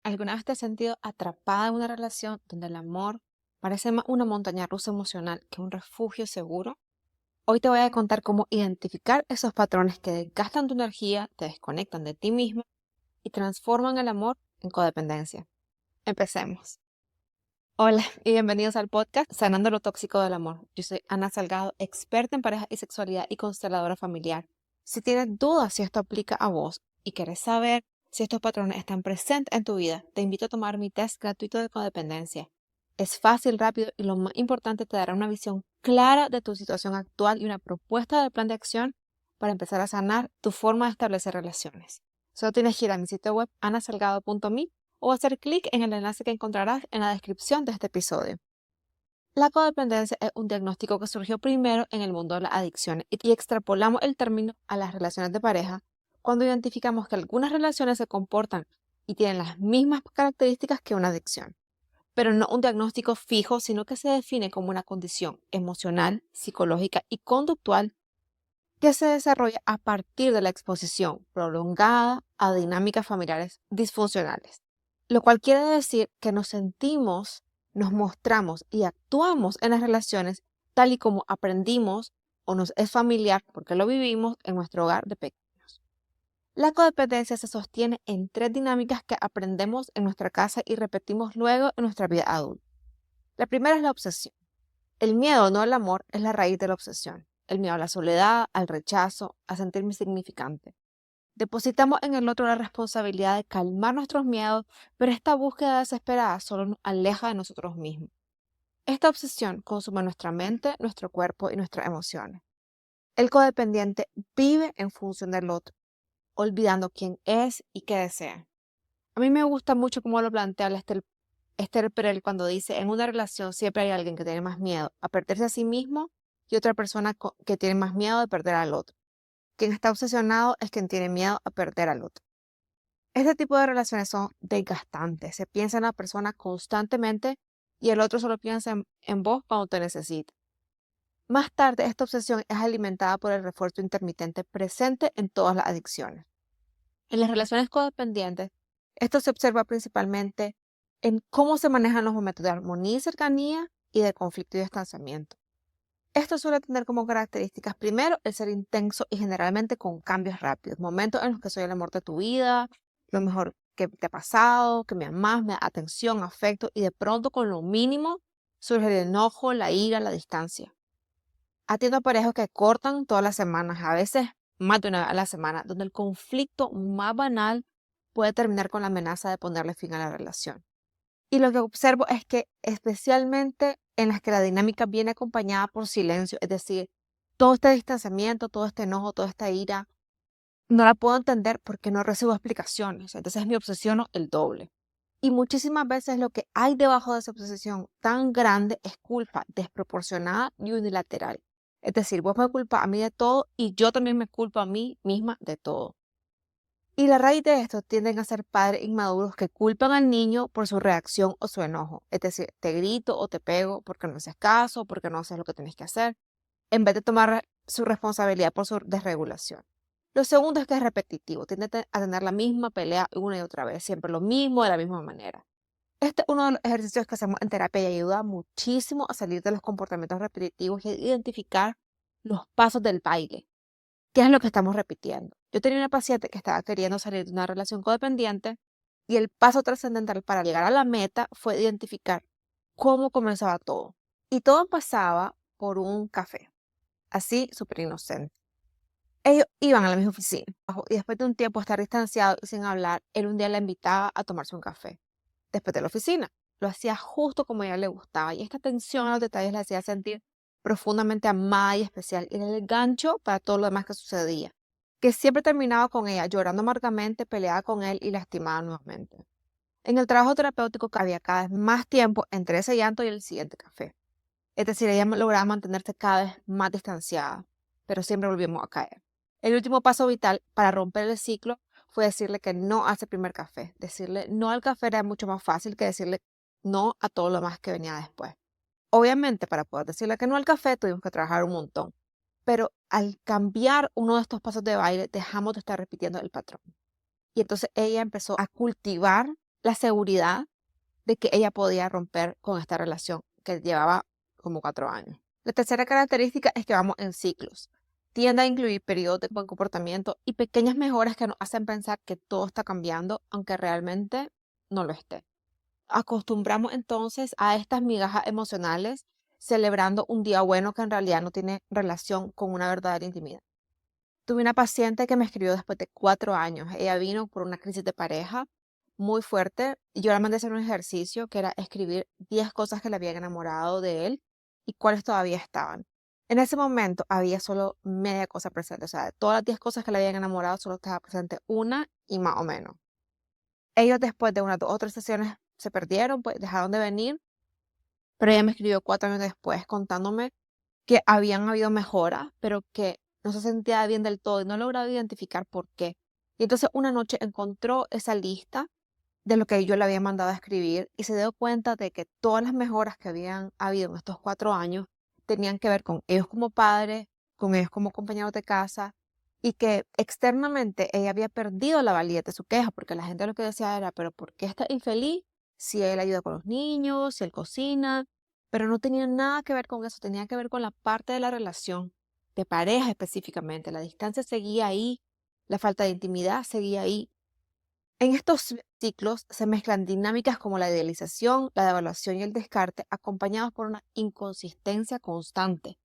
¿Alguna vez te has sentido atrapada en una relación donde el amor parece más una montaña rusa emocional que un refugio seguro? Hoy te voy a contar cómo identificar esos patrones que desgastan tu energía, te desconectan de ti mismo y transforman el amor en codependencia. Empecemos. Hola y bienvenidos al podcast Sanando lo tóxico del amor. Yo soy Ana Salgado, experta en pareja y sexualidad y consteladora familiar. Si tienes dudas si esto aplica a vos y querés saber si estos patrones están presentes en tu vida, te invito a tomar mi test gratuito de codependencia. Es fácil, rápido y lo más importante, te dará una visión clara de tu situación actual y una propuesta de plan de acción para empezar a sanar tu forma de establecer relaciones. Solo tienes que ir a mi sitio web anasalgado.me o hacer clic en el enlace que encontrarás en la descripción de este episodio. La codependencia es un diagnóstico que surgió primero en el mundo de las adicciones y extrapolamos el término a las relaciones de pareja cuando identificamos que algunas relaciones se comportan y tienen las mismas características que una adicción, pero no un diagnóstico fijo, sino que se define como una condición emocional, psicológica y conductual que se desarrolla a partir de la exposición prolongada a dinámicas familiares disfuncionales, lo cual quiere decir que nos sentimos, nos mostramos y actuamos en las relaciones tal y como aprendimos o nos es familiar porque lo vivimos en nuestro hogar de pequeños. La codependencia se sostiene en tres dinámicas que aprendemos en nuestra casa y repetimos luego en nuestra vida adulta. La primera es la obsesión. El miedo, no el amor, es la raíz de la obsesión. El miedo a la soledad, al rechazo, a sentirme insignificante. Depositamos en el otro la responsabilidad de calmar nuestros miedos, pero esta búsqueda desesperada solo nos aleja de nosotros mismos. Esta obsesión consume nuestra mente, nuestro cuerpo y nuestras emociones. El codependiente vive en función del otro, olvidando quién es y qué desea. A mí me gusta mucho cómo lo plantea Esther Perel cuando dice, en una relación siempre hay alguien que tiene más miedo a perderse a sí mismo y otra persona que tiene más miedo de perder al otro. Quien está obsesionado es quien tiene miedo a perder al otro. Este tipo de relaciones son desgastantes. Se piensa en la persona constantemente y el otro solo piensa en vos cuando te necesita. Más tarde, esta obsesión es alimentada por el refuerzo intermitente presente en todas las adicciones. En las relaciones codependientes, esto se observa principalmente en cómo se manejan los momentos de armonía y cercanía y de conflicto y distanciamiento. Esto suele tener como características, primero, el ser intenso y generalmente con cambios rápidos, momentos en los que soy el amor de tu vida, lo mejor que te ha pasado, que me amas, me da atención, afecto, y de pronto con lo mínimo surge el enojo, la ira, la distancia. Atiendo a parejas que cortan todas las semanas, a veces más de una vez a la semana, donde el conflicto más banal puede terminar con la amenaza de ponerle fin a la relación. Y lo que observo es que especialmente en las que la dinámica viene acompañada por silencio, es decir, todo este distanciamiento, todo este enojo, toda esta ira, no la puedo entender porque no recibo explicaciones. Entonces me obsesiono el doble. Y muchísimas veces lo que hay debajo de esa obsesión tan grande es culpa desproporcionada y unilateral. Es decir, vos me culpas a mí de todo y yo también me culpo a mí misma de todo. Y la raíz de esto tienden a ser padres inmaduros que culpan al niño por su reacción o su enojo. Es decir, te grito o te pego porque no haces caso, porque no haces lo que tienes que hacer, en vez de tomar su responsabilidad por su desregulación. Lo segundo es que es repetitivo, tiende a tener la misma pelea una y otra vez, siempre lo mismo, de la misma manera. Este es uno de los ejercicios que hacemos en terapia y ayuda muchísimo a salir de los comportamientos repetitivos y a identificar los pasos del baile. ¿Qué es lo que estamos repitiendo? Yo tenía una paciente que estaba queriendo salir de una relación codependiente y el paso trascendental para llegar a la meta fue identificar cómo comenzaba todo. Y todo pasaba por un café, así súper inocente. Ellos iban a la misma oficina y después de un tiempo estar distanciados y sin hablar, él un día la invitaba a tomarse un café. Después de la oficina, lo hacía justo como a ella le gustaba y esta atención a los detalles la hacía sentir profundamente amada y especial y era el gancho para todo lo demás que sucedía, que siempre terminaba con ella llorando amargamente, peleada con él y lastimada nuevamente. En el trabajo terapéutico había cada vez más tiempo entre ese llanto y el siguiente café. Es decir, ella lograba mantenerse cada vez más distanciada, pero siempre volvíamos a caer. El último paso vital para romper el ciclo fue decirle que no a ese primer café. Decirle no al café era mucho más fácil que decirle no a todo lo más que venía después. Obviamente, para poder decirle que no al café, tuvimos que trabajar un montón. Pero al cambiar uno de estos pasos de baile, dejamos de estar repitiendo el patrón. Y entonces ella empezó a cultivar la seguridad de que ella podía romper con esta relación que llevaba como 4 años. La tercera característica es que vamos en ciclos. Tiende a incluir periodos de buen comportamiento y pequeñas mejoras que nos hacen pensar que todo está cambiando, aunque realmente no lo esté. Acostumbramos entonces a estas migajas emocionales celebrando un día bueno que en realidad no tiene relación con una verdadera intimidad. Tuve una paciente que me escribió después de 4 años. Ella vino por una crisis de pareja muy fuerte y yo la mandé a hacer un ejercicio que era escribir 10 cosas que le habían enamorado de él y cuáles todavía estaban. En ese momento había solo media cosa presente, o sea, de todas las 10 cosas que le habían enamorado solo estaba presente una y más o menos. Ellos después de unas 2 o 3 sesiones se perdieron, pues dejaron de venir, pero ella me escribió 4 años después contándome que habían habido mejoras, pero que no se sentía bien del todo y no lograba identificar por qué. Y entonces una noche encontró esa lista de lo que yo le había mandado a escribir y se dio cuenta de que todas las mejoras que habían habido en estos 4 años tenían que ver con ellos como padres, con ellos como compañeros de casa y que externamente ella había perdido la validez de su queja porque la gente lo que decía era, pero ¿por qué está infeliz si él ayuda con los niños, si él cocina? Pero no tenía nada que ver con eso, tenía que ver con la parte de la relación, de pareja específicamente. La distancia seguía ahí, la falta de intimidad seguía ahí. En estos ciclos se mezclan dinámicas como la idealización, la devaluación y el descarte, acompañados por una inconsistencia constante,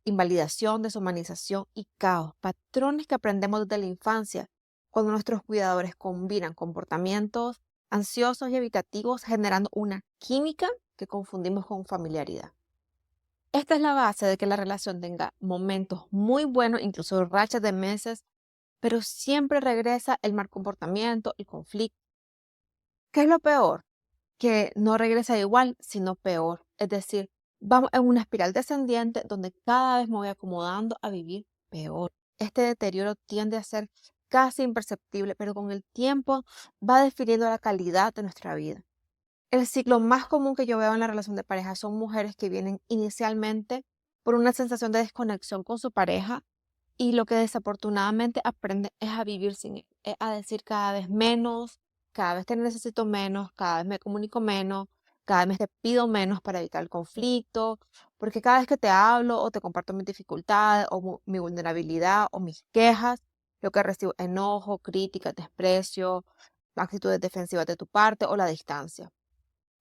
invalidación, deshumanización y caos, patrones que aprendemos desde la infancia, cuando nuestros cuidadores combinan comportamientos ansiosos y evitativos, generando una química que confundimos con familiaridad. Esta es la base de que la relación tenga momentos muy buenos, incluso rachas de meses, pero siempre regresa el mal comportamiento, el conflicto. ¿Qué es lo peor? Que no regresa igual, sino peor. Es decir, vamos en una espiral descendiente donde cada vez me voy acomodando a vivir peor. Este deterioro tiende a ser casi imperceptible, pero con el tiempo va definiendo la calidad de nuestra vida. El ciclo más común que yo veo en la relación de pareja son mujeres que vienen inicialmente por una sensación de desconexión con su pareja y lo que desafortunadamente aprenden es a vivir sin él, es a decir cada vez menos, cada vez te necesito menos, cada vez me comunico menos, cada vez te pido menos para evitar el conflicto, porque cada vez que te hablo o te comparto mis dificultades o mi vulnerabilidad o mis quejas, lo que recibo es enojo, crítica, desprecio, actitudes defensivas de tu parte o la distancia.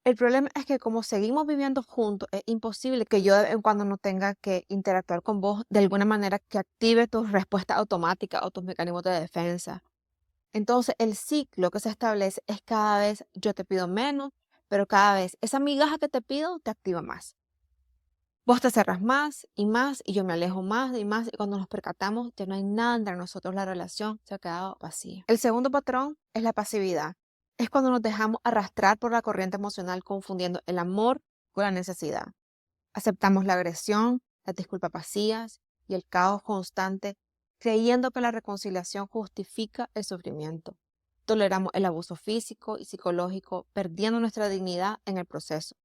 El problema es que como seguimos viviendo juntos, es imposible que yo de vez en cuando no tenga que interactuar con vos de alguna manera que active tus respuestas automáticas o tus mecanismos de defensa. Entonces, el ciclo que se establece es cada vez yo te pido menos, pero cada vez esa migaja que te pido te activa más. Vos te cerras más y yo me alejo más y cuando nos percatamos ya no hay nada entre nosotros, la relación se ha quedado vacía. El segundo patrón es la pasividad. Es cuando nos dejamos arrastrar por la corriente emocional confundiendo el amor con la necesidad. Aceptamos la agresión, las disculpas vacías y el caos constante, creyendo que la reconciliación justifica el sufrimiento. Toleramos el abuso físico y psicológico, perdiendo nuestra dignidad en el proceso.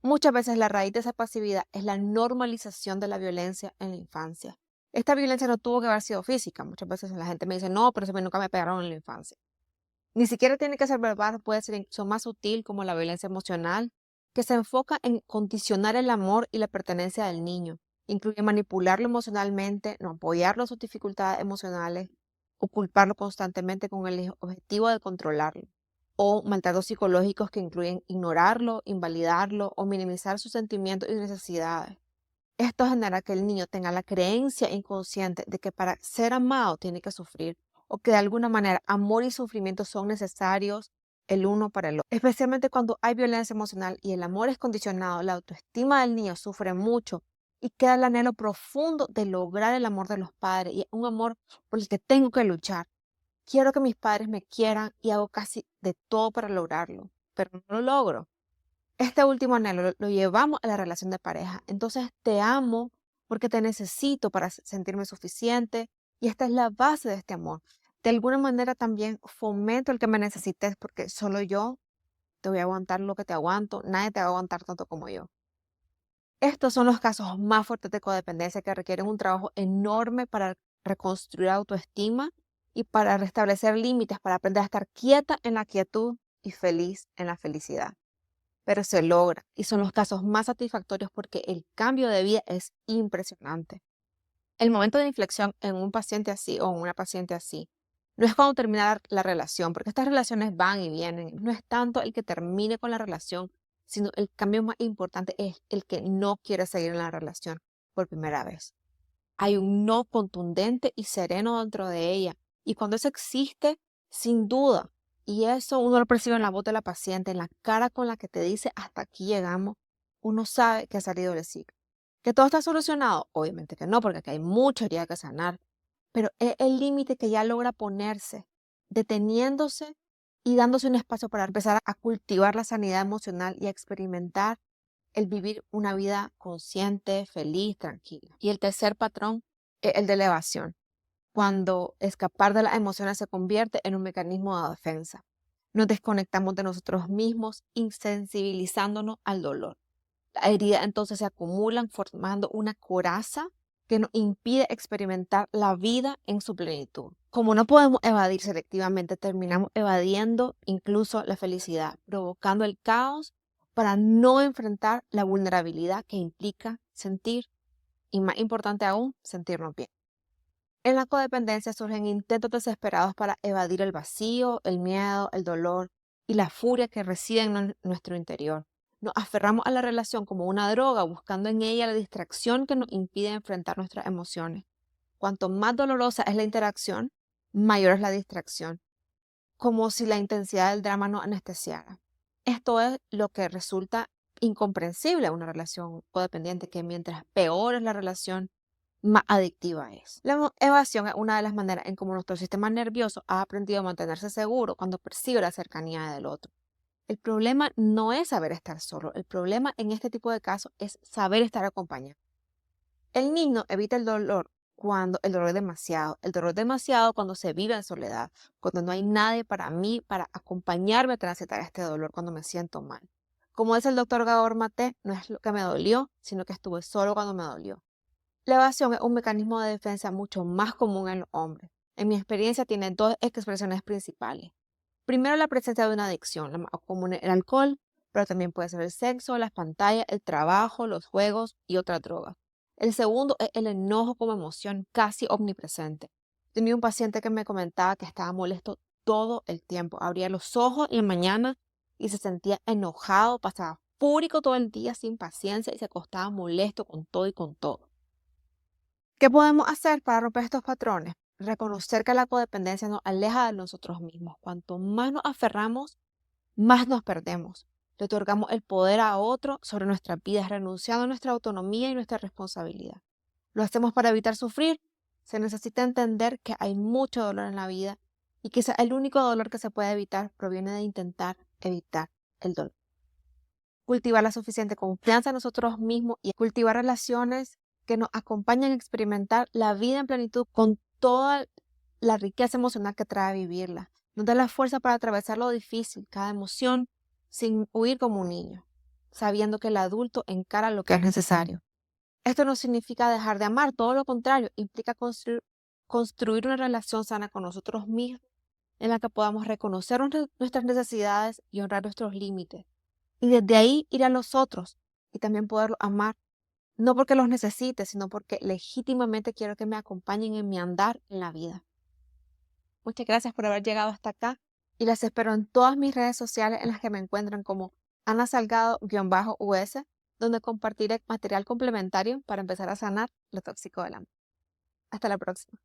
Muchas veces la raíz de esa pasividad es la normalización de la violencia en la infancia. Esta violencia no tuvo que haber sido física. Muchas veces la gente me dice, no, pero eso a mí nunca me pegaron en la infancia. Ni siquiera tiene que ser verbal, puede ser incluso más sutil como la violencia emocional, que se enfoca en condicionar el amor y la pertenencia del niño. Incluye manipularlo emocionalmente, no apoyarlo en sus dificultades emocionales o culparlo constantemente con el objetivo de controlarlo. O maltratos psicológicos que incluyen ignorarlo, invalidarlo o minimizar sus sentimientos y necesidades. Esto genera que el niño tenga la creencia inconsciente de que para ser amado tiene que sufrir o que de alguna manera amor y sufrimiento son necesarios el uno para el otro. Especialmente cuando hay violencia emocional y el amor es condicionado, la autoestima del niño sufre mucho y queda el anhelo profundo de lograr el amor de los padres y un amor por el que tengo que luchar. Quiero que mis padres me quieran y hago casi de todo para lograrlo, pero no lo logro. Este último anhelo lo llevamos a la relación de pareja. Entonces te amo porque te necesito para sentirme suficiente y esta es la base de este amor. De alguna manera también fomento el que me necesites porque solo yo te voy a aguantar lo que te aguanto, nadie te va a aguantar tanto como yo. Estos son los casos más fuertes de codependencia que requieren un trabajo enorme para reconstruir autoestima y para restablecer límites, para aprender a estar quieta en la quietud y feliz en la felicidad. Pero se logra y son los casos más satisfactorios porque el cambio de vida es impresionante. El momento de inflexión en un paciente así o en una paciente así no es cuando termina la relación, porque estas relaciones van y vienen. No es tanto el que termine con la relación, sino el cambio más importante es el que no quiere seguir en la relación por primera vez. Hay un no contundente y sereno dentro de ella. Y cuando eso existe, sin duda, y eso uno lo percibe en la voz de la paciente, en la cara con la que te dice hasta aquí llegamos, uno sabe que ha salido del ciclo. ¿Que todo está solucionado? Obviamente que no, porque aquí hay mucha herida que sanar. Pero es el límite que ya logra ponerse, deteniéndose y dándose un espacio para empezar a cultivar la sanidad emocional y a experimentar el vivir una vida consciente, feliz, tranquila. Y el tercer patrón es el de elevación, cuando escapar de las emociones se convierte en un mecanismo de defensa. Nos desconectamos de nosotros mismos, insensibilizándonos al dolor. Las heridas entonces se acumulan formando una coraza que nos impide experimentar la vida en su plenitud. Como no podemos evadir selectivamente, terminamos evadiendo incluso la felicidad, provocando el caos para no enfrentar la vulnerabilidad que implica sentir y, más importante aún, sentirnos bien. En la codependencia surgen intentos desesperados para evadir el vacío, el miedo, el dolor y la furia que residen en nuestro interior. Nos aferramos a la relación como una droga, buscando en ella la distracción que nos impide enfrentar nuestras emociones. Cuanto más dolorosa es la interacción, mayor es la distracción, como si la intensidad del drama nos anestesiara. Esto es lo que resulta incomprensible a una relación codependiente, que mientras peor es la relación, más adictiva es. La evasión es una de las maneras en cómo nuestro sistema nervioso ha aprendido a mantenerse seguro cuando percibe la cercanía del otro. El problema no es saber estar solo, el problema en este tipo de casos es saber estar acompañado. El niño evita el dolor cuando el dolor es demasiado cuando se vive en soledad, cuando no hay nadie para mí, para acompañarme a transitar este dolor cuando me siento mal. Como dice el doctor Gabor Maté, no es lo que me dolió, sino que estuve solo cuando me dolió. La evasión es un mecanismo de defensa mucho más común en los hombres. En mi experiencia tiene dos expresiones principales. Primero, la presencia de una adicción, la más común es el alcohol, pero también puede ser el sexo, las pantallas, el trabajo, los juegos y otras drogas. El segundo es el enojo como emoción casi omnipresente. Tenía un paciente que me comentaba que estaba molesto todo el tiempo. Abría los ojos en la mañana y se sentía enojado, pasaba fúrico todo el día sin paciencia y se acostaba molesto con todo y con todo. ¿Qué podemos hacer para romper estos patrones? Reconocer que la codependencia nos aleja de nosotros mismos. Cuanto más nos aferramos, más nos perdemos. Le otorgamos el poder a otro sobre nuestras vidas, renunciando a nuestra autonomía y nuestra responsabilidad. Lo hacemos para evitar sufrir. Se necesita entender que hay mucho dolor en la vida y quizá el único dolor que se puede evitar proviene de intentar evitar el dolor. Cultivar la suficiente confianza en nosotros mismos y cultivar relaciones que nos acompañen a experimentar la vida en plenitud con toda la riqueza emocional que trae vivirla. Nos da la fuerza para atravesar lo difícil, cada emoción, sin huir como un niño, sabiendo que el adulto encara lo que es necesario. Esto no significa dejar de amar, todo lo contrario, implica construir una relación sana con nosotros mismos en la que podamos reconocer nuestras necesidades y honrar nuestros límites. Y desde ahí ir a los otros y también poderlos amar, no porque los necesite, sino porque legítimamente quiero que me acompañen en mi andar en la vida. Muchas gracias por haber llegado hasta acá y las espero en todas mis redes sociales en las que me encuentran como Ana Salgado-US, donde compartiré material complementario para empezar a sanar lo tóxico del amor. Hasta la próxima.